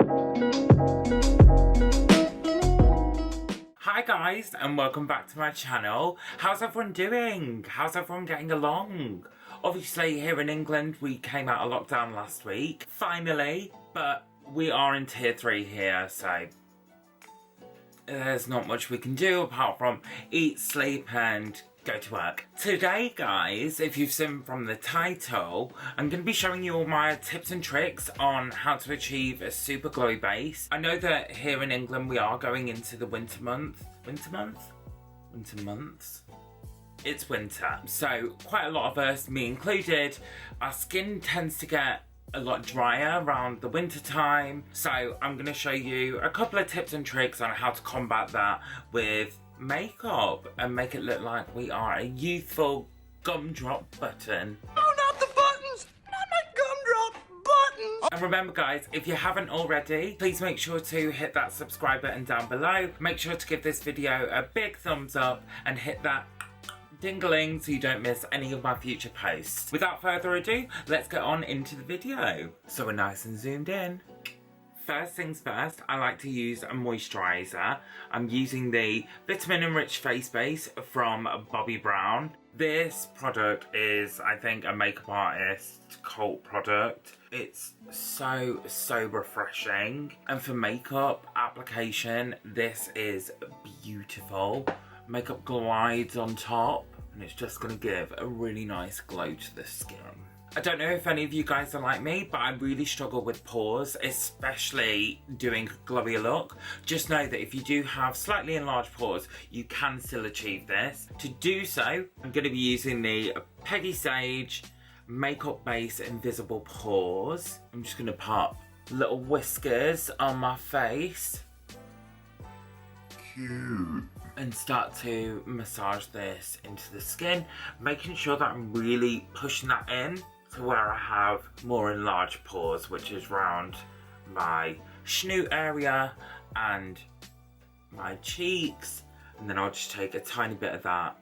Hi guys, and welcome back to my channel. How's everyone doing? How's everyone getting along? Obviously here in England we came out of lockdown last week, finally, but we are in tier 3 here, so there's not much we can do apart from eat, sleep and go to work. Today guys, if you've seen from the title, I'm going to be showing you all my tips and tricks on how to achieve a super glowy base. I know that here in England we are going into the winter months? It's winter, so quite a lot of us, me included, our skin tends to get a lot drier around the winter time. So I'm going to show you a couple of tips and tricks on how to combat that with makeup and make it look like we are a youthful gumdrop button. Oh, not the buttons! Not my gumdrop buttons! And remember guys, if you haven't already, please make sure to hit that subscribe button down below. Make sure to give this video a big thumbs up and hit that ding-a-ling so you don't miss any of my future posts. Without further ado, let's get on into the video. So we're nice and zoomed in. First things first, I like to use a moisturizer. I'm using the Vitamin Enriched Face Base from Bobbi Brown. This product is, I think, a makeup artist cult product. It's so refreshing. And for makeup application, this is beautiful. Makeup glides on top, and it's just going to give a really nice glow to the skin. I don't know if any of you guys are like me, but I really struggle with pores, especially doing a glowy look. Just know that if you do have slightly enlarged pores, you can still achieve this. To do so, I'm going to be using the Peggy Sage Makeup Base Invisible Pores. I'm just going to pop little whiskers on my face. Cute. And start to massage this into the skin, making sure that I'm really pushing that in to where I have more enlarged pores, which is around my snoot area and my cheeks. And then I'll just take a tiny bit of that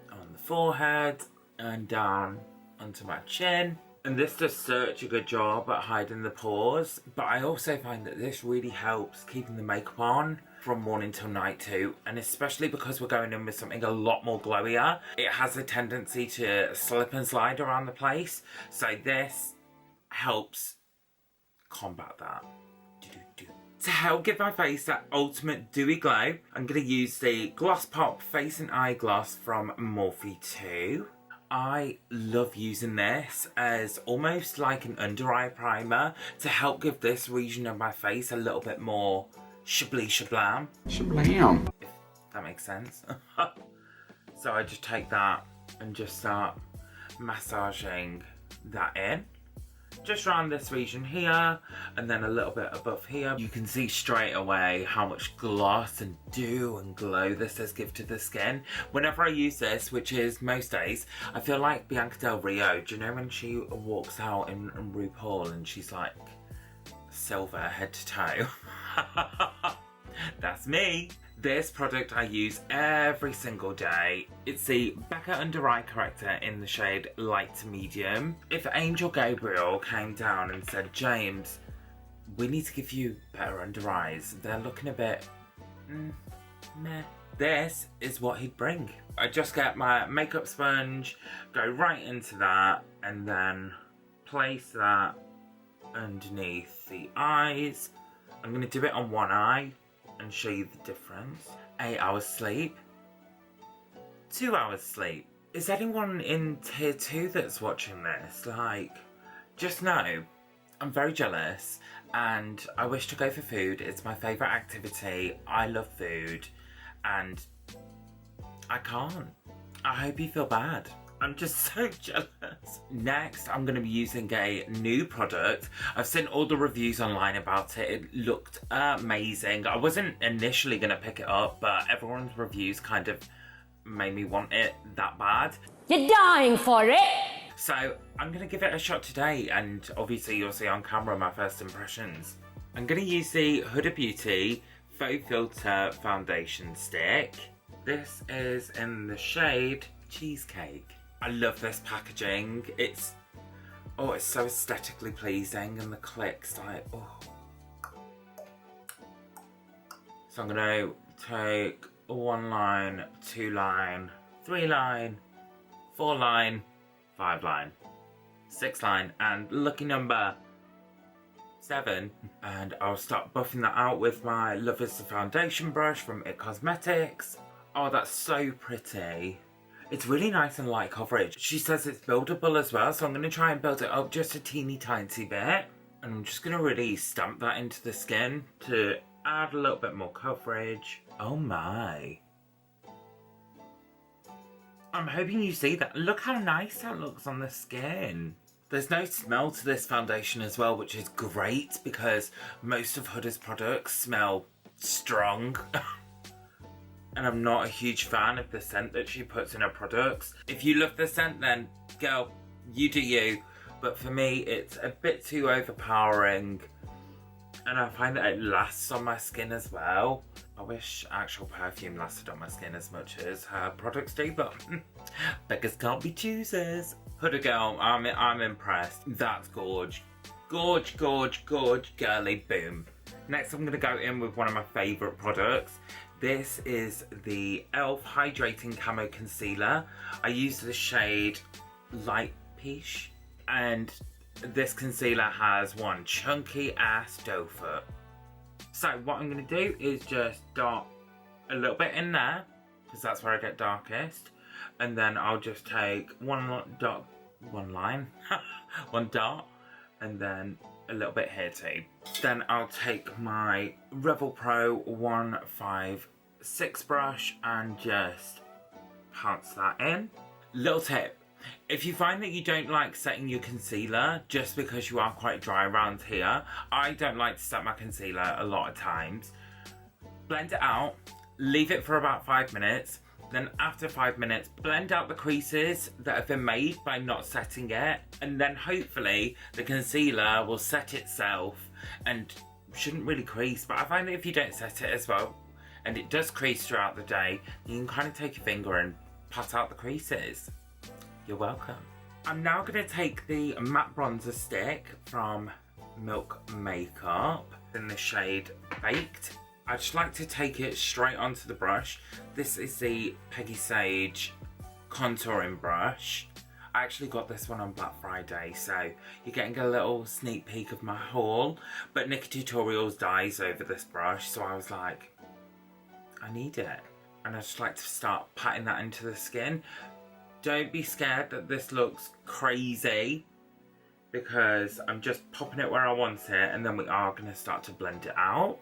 on the forehead and down onto my chin. And this does such a good job at hiding the pores, but I also find that this really helps keeping the makeup on from morning till night too, and especially because we're going in with something a lot more glowier, it has a tendency to slip and slide around the place, so this helps combat that. To help give my face that ultimate dewy glow, I'm going to use the Gloss Pop Face and Eye Gloss from Morphe 2. I love using this as almost like an under eye primer to help give this region of my face a little bit more shably shablam. Shablam. If that makes sense. So I just take that and just start massaging that in. Just around this region here, and then a little bit above here. You can see straight away how much gloss and dew and glow this does give to the skin. Whenever I use this, which is most days, I feel like Bianca Del Rio. Do you know when she walks out in RuPaul and she's like silver head to toe? That's me. This product I use every single day. It's the Becca Under Eye Corrector in the shade Light to Medium. If Angel Gabriel came down and said, James, we need to give you better under eyes, they're looking a bit meh, this is what he'd bring. I just get my makeup sponge, go right into that, and then place that underneath the eyes. I'm going to do it on one eye and show you the difference. 8 hours sleep, 2 hours sleep. Is anyone in tier 2 that's watching this? Like, just know, I'm very jealous and I wish to go for food. It's my favourite activity. I love food and I can't. I hope you feel bad. I'm just so jealous. Next, I'm going to be using a new product. I've seen all the reviews online about it. It looked amazing. I wasn't initially going to pick it up, but everyone's reviews kind of made me want it that bad. You're dying for it! So I'm going to give it a shot today, and obviously you'll see on camera my first impressions. I'm going to use the Huda Beauty Fauxfilter Foundation Stick. This is in the shade Cheesecake. I love this packaging. It's so aesthetically pleasing, and the clicks, like, oh. So I'm going to take 1 line, 2 line, 3 line, 4 line, 5 line, 6 line, and lucky number 7. And I'll start buffing that out with my Love is the Foundation brush from It Cosmetics. Oh, that's so pretty. It's really nice and light coverage. She says it's buildable as well, so I'm going to try and build it up just a teeny tiny bit. And I'm just going to really stamp that into the skin to add a little bit more coverage. Oh my. I'm hoping you see that. Look how nice that looks on the skin. There's no smell to this foundation as well, which is great because most of Huda's products smell strong. And I'm not a huge fan of the scent that she puts in her products. If you love the scent, then girl, you do you. But for me, it's a bit too overpowering. And I find that it lasts on my skin as well. I wish actual perfume lasted on my skin as much as her products do, but beggars can't be choosers. Huda girl, I'm impressed. That's gorge. Gorge, gorge, gorge, girly, boom. Next I'm going to go in with one of my favourite products. This is the e.l.f. Hydrating Camo Concealer. I use the shade Light Peach. And this concealer has one chunky ass doe foot. So what I'm going to do is just dot a little bit in there, because that's where I get darkest. And then I'll just take one dot, and then a little bit here too. Then I'll take my Revel Pro 156 brush and just pounce that in. Little tip. If you find that you don't like setting your concealer just because you are quite dry around here, I don't like to set my concealer a lot of times. Blend it out, leave it for about 5 minutes, then after 5 minutes, blend out the creases that have been made by not setting it, and then hopefully the concealer will set itself and shouldn't really crease. But I find that if you don't set it as well, and it does crease throughout the day, you can kind of take your finger and pat out the creases. You're welcome. I'm now going to take the matte bronzer stick from Milk Makeup in the shade Baked. I just like to take it straight onto the brush. This is the Peggy Sage contouring brush. I actually got this one on Black Friday, so you're getting a little sneak peek of my haul. But Nikki Tutorials dies over this brush, so I was like, I need it. And I just like to start patting that into the skin. Don't be scared that this looks crazy, because I'm just popping it where I want it, and then we are going to start to blend it out.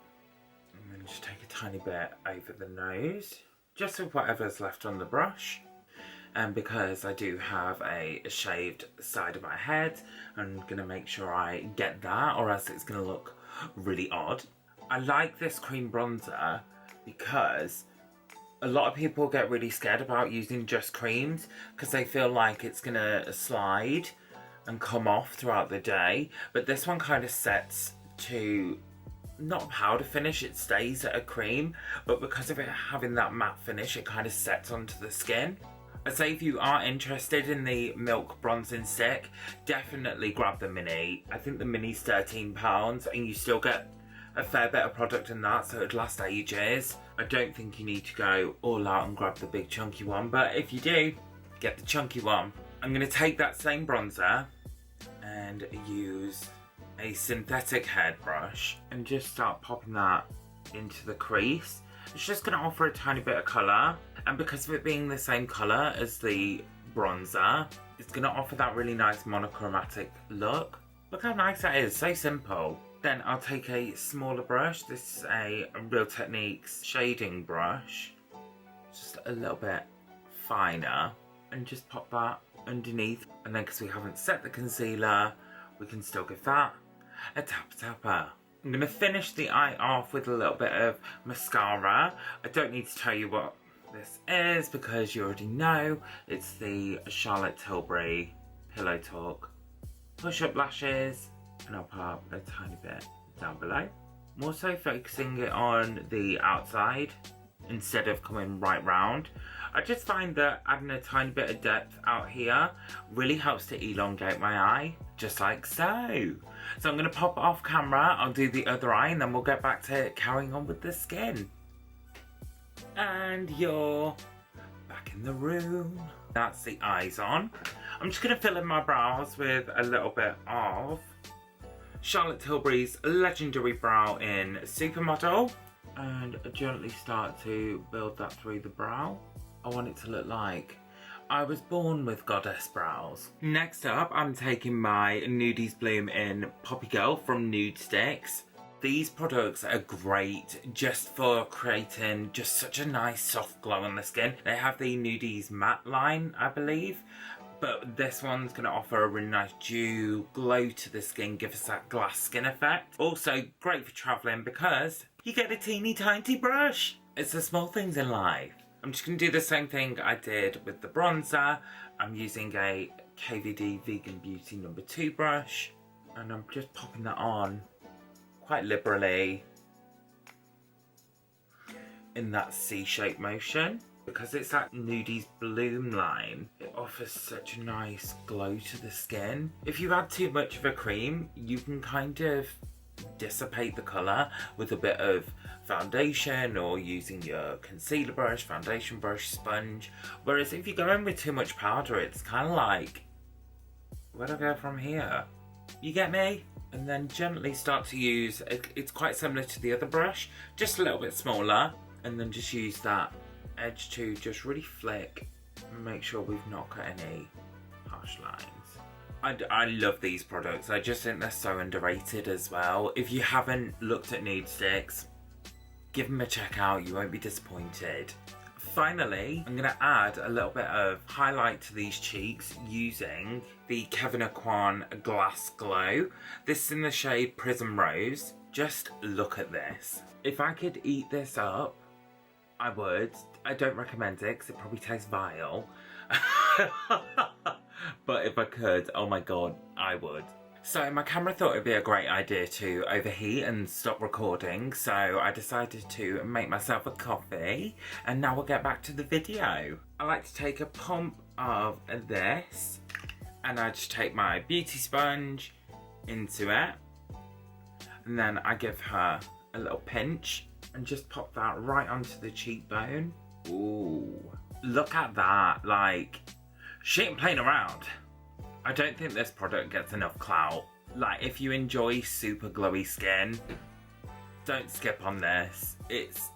And then just take a tiny bit over the nose, just with whatever's left on the brush. And because I do have a shaved side of my head, I'm going to make sure I get that, or else it's going to look really odd. I like this cream bronzer because a lot of people get really scared about using just creams because they feel like it's gonna slide and come off throughout the day. But this one kind of sets to not a powder finish, it stays at a cream, but because of it having that matte finish, it kind of sets onto the skin. I'd say if you are interested in the Milk Bronzing Stick, definitely grab the mini. I think the mini's £13 and you still get a fair bit of product in that, so it'd last ages. I don't think you need to go all out and grab the big chunky one, but if you do, get the chunky one. I'm going to take that same bronzer and use a synthetic head brush and just start popping that into the crease. It's just going to offer a tiny bit of colour, and because of it being the same colour as the bronzer, it's going to offer that really nice monochromatic look. Look how nice that is, so simple. Then I'll take a smaller brush. This is a Real Techniques shading brush, just a little bit finer, and just pop that underneath. And then because we haven't set the concealer, we can still give that a tapper. I'm going to finish the eye off with a little bit of mascara. I don't need to tell you what this is because you already know. It's the Charlotte Tilbury Pillow Talk Push Up Lashes. And I'll pop a tiny bit down below. I'm also focusing it on the outside instead of coming right round. I just find that adding a tiny bit of depth out here really helps to elongate my eye, just like so. So I'm going to pop it off camera, I'll do the other eye, and then we'll get back to carrying on with the skin. And you're back in the room. That's the eyes on. I'm just going to fill in my brows with a little bit of Charlotte Tilbury's Legendary Brow in Supermodel. And gently start to build that through the brow. I want it to look like I was born with goddess brows. Next up, I'm taking my Nudies Bloom in Poppy Girl from Nudestix. These products are great just for creating just such a nice soft glow on the skin. They have the Nudies matte line, I believe, but this one's going to offer a really nice dew glow to the skin, give us that glass skin effect. Also great for travelling because you get a teeny tiny brush. It's the small things in life. I'm just going to do the same thing I did with the bronzer. I'm using a KVD Vegan Beauty No. 2 brush and I'm just popping that on quite liberally in that C-shaped motion. Because it's that Nudies Bloom line, it offers such a nice glow to the skin. If you add too much of a cream, you can kind of dissipate the colour with a bit of foundation or using your concealer brush, foundation brush, sponge. Whereas if you go in with too much powder, it's kind of like, where do I go from here? You get me? And then gently start to use, it's quite similar to the other brush, just a little bit smaller. And then just use that edge to just really flick and make sure we've not got any harsh lines. I love these products. I just think they're so underrated as well. If you haven't looked at Nudestix, give them a check out. You won't be disappointed. Finally, I'm going to add a little bit of highlight to these cheeks using the Kevyn Aucoin Glass Glow. This is in the shade Prism Rose. Just look at this. If I could eat this up, I would. I don't recommend it because it probably tastes vile. But if I could, oh my god, I would. So my camera thought it'd be a great idea to overheat and stop recording, so I decided to make myself a coffee, and now we'll get back to the video. I like to take a pump of this, and I just take my beauty sponge into it, and then I give her a little pinch, and just pop that right onto the cheekbone. Ooh, look at that, like, she ain't playing around. I don't think this product gets enough clout. Like, if you enjoy super glowy skin, don't skip on this. It's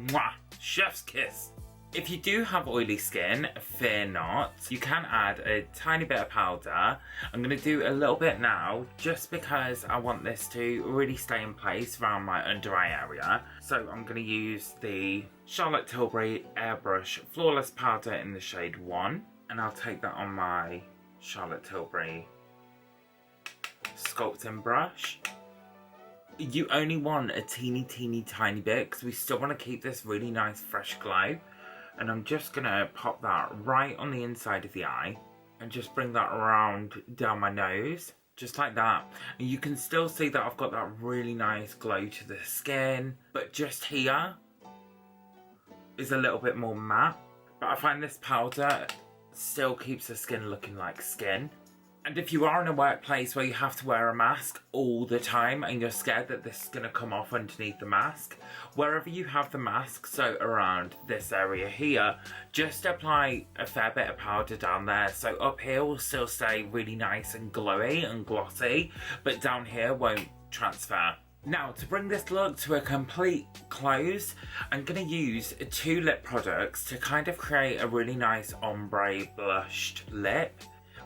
mwah, chef's kiss. If you do have oily skin, fear not. You can add a tiny bit of powder. I'm going to do a little bit now, just because I want this to really stay in place around my under eye area. So I'm going to use the Charlotte Tilbury Airbrush Flawless Powder in the shade 1. And I'll take that on my Charlotte Tilbury sculpting brush. You only want a teeny tiny bit because we still want to keep this really nice fresh glow. And I'm just going to pop that right on the inside of the eye and just bring that around down my nose, just like that. And you can still see that I've got that really nice glow to the skin, but just here is a little bit more matte. But I find this powder still keeps the skin looking like skin. And if you are in a workplace where you have to wear a mask all the time and you're scared that this is going to come off underneath the mask, wherever you have the mask, so around this area here, just apply a fair bit of powder down there. So up here will still stay really nice and glowy and glossy, but down here won't transfer. Now, to bring this look to a complete close, I'm going to use 2 lip products to kind of create a really nice ombre blushed lip.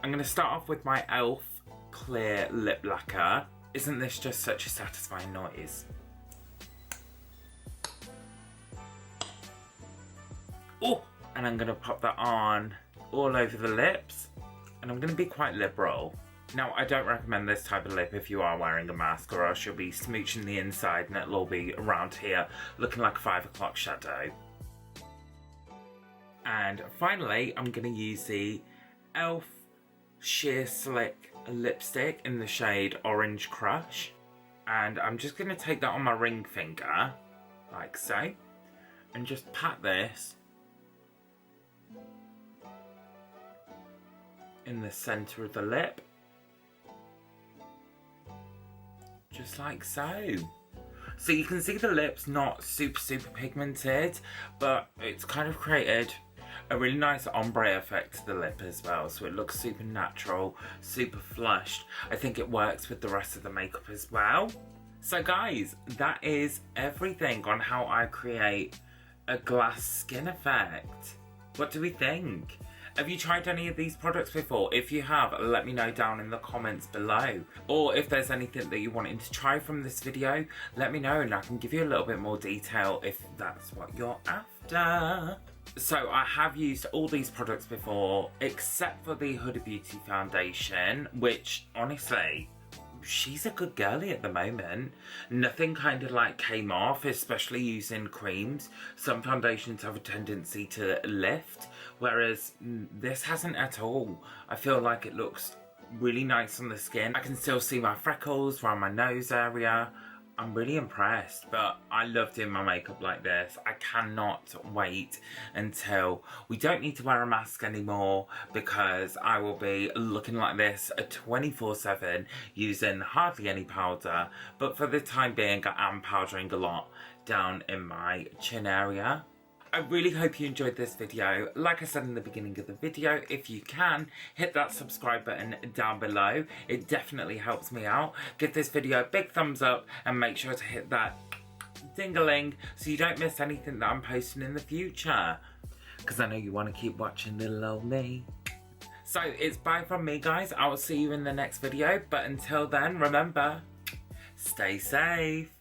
I'm going to start off with my e.l.f. Clear Lip Lacquer. Isn't this just such a satisfying noise? Oh! And I'm going to pop that on all over the lips. And I'm going to be quite liberal. Now, I don't recommend this type of lip if you are wearing a mask, or else you'll be smooching the inside and it'll all be around here looking like a 5 o'clock shadow. And finally, I'm going to use the e.l.f. Sheer Slick lipstick in the shade Orange Crush. And I'm just going to take that on my ring finger, like so, and just pat this in the centre of the lip. Just like so. So you can see the lips not super pigmented, but it's kind of created a really nice ombre effect to the lip as well, so it looks super natural, super flushed. I think it works with the rest of the makeup as well. So guys, that is everything on how I create a glass skin effect. What do we think? Have you tried any of these products before? If you have, let me know down in the comments below. Or if there's anything that you wanted to try from this video, let me know and I can give you a little bit more detail if that's what you're after. So I have used all these products before, except for the Huda Beauty foundation, which honestly, she's a good girlie at the moment. Nothing kind of like came off, especially using creams. Some foundations have a tendency to lift, whereas this hasn't at all. I feel like it looks really nice on the skin. I can still see my freckles around my nose area. I'm really impressed, but I love doing my makeup like this. I cannot wait until we don't need to wear a mask anymore, because I will be looking like this 24/7 using hardly any powder. But for the time being, I am powdering a lot down in my chin area. I really hope you enjoyed this video. Like I said in the beginning of the video, if you can, hit that subscribe button down below. It definitely helps me out. Give this video a big thumbs up and make sure to hit that ding-a-ling so you don't miss anything that I'm posting in the future. Because I know you want to keep watching little old me. So it's bye from me, guys. I will see you in the next video. But until then, remember, stay safe.